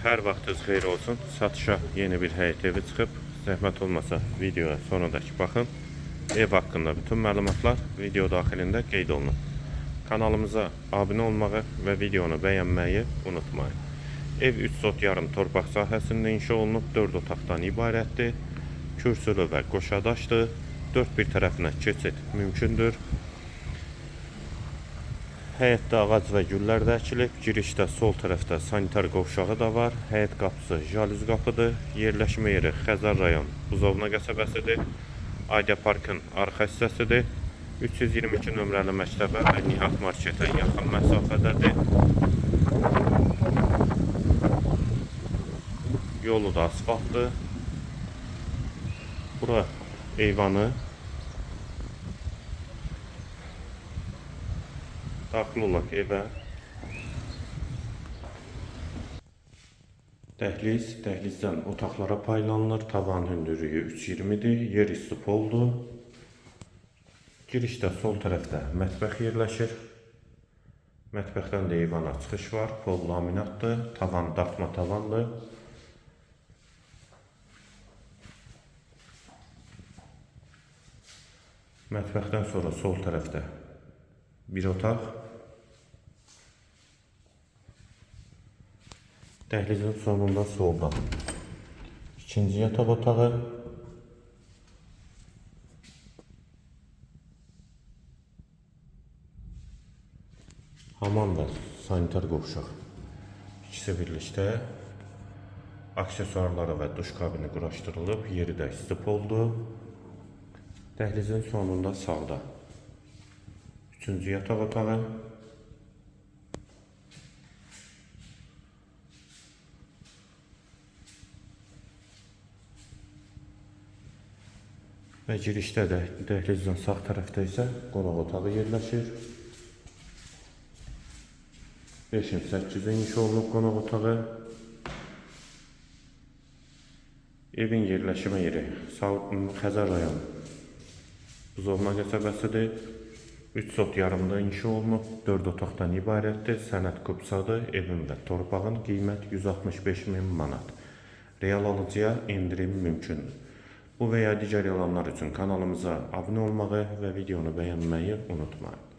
Hər vaxtınız xeyir olsun. Satışa yeni bir həyət evi çıxıb. Zəhmət olmasa videoya sonradakı baxın. Ev haqqında bütün məlumatlar video daxilində qeyd olunub. Kanalımıza abunə olmağı və videonu bəyənməyi unutmayın. Ev 3 sot yarım torpaq sahəsində inşa olunub, 4 otaqdan ibarətdir. Kürsülü və qoşadaşdır. 4 bir tərəfinə keçid mümkündür. Həyətdə ağac və güllər də əkilib. Girişdə sol tərəfdə sanitar qovşağı da var. Həyət qapısı jalüz qapıdır. Yerləşmə yeri Xəzər rayon Buzovna qəsəbəsidir. Ayda Parkın arxa hissəsidir. 322 nömrəli məktəbə və Nihat marketə yaxın məsafədədir. Yolu da asfaltdır. Bura eyvanı. Daxil olaq evə. Dəhlizdən otaqlara paylanılır. Tavan hündürlüyü 3.20-dir. Yer üstü poldur. Girişdə sol tərəfdə mətbəx yerləşir. Mətbəxdən də eyvana çıxış var. Pol laminatdır. Tavan dartma tavandır. Mətbəxdən sonra sol tərəfdə bir otaq. Dəhlizin sonunda solda ikinci yataq otağı. Hamam və sanitar qovşaq ikisi birlikdə. Aksesuarları və duş kabini quraşdırılıb. Yeri də istip oldu. Dəhlizin sonunda sağda üçüncü yataq otağı. Və girişdə də dəhlizdən sağ tərəfdə isə qonaq otağı yerləşir. 5-800 inşa olunub qonaq otağı. Evin yerləşmə yeri Xəzər rayon Buzovna qəsəbəsidir. 3 sot yarımda inşa olunub, 4 otaqdan ibarətdir. Sənəd kupsadır. Evin və torpağın qiymət 165.000 manat. Real alıcıya indirim mümkündür. Bu və ya digər yalanlar üçün kanalımıza abunə olmağı və videonu bəyənməyi unutmayın.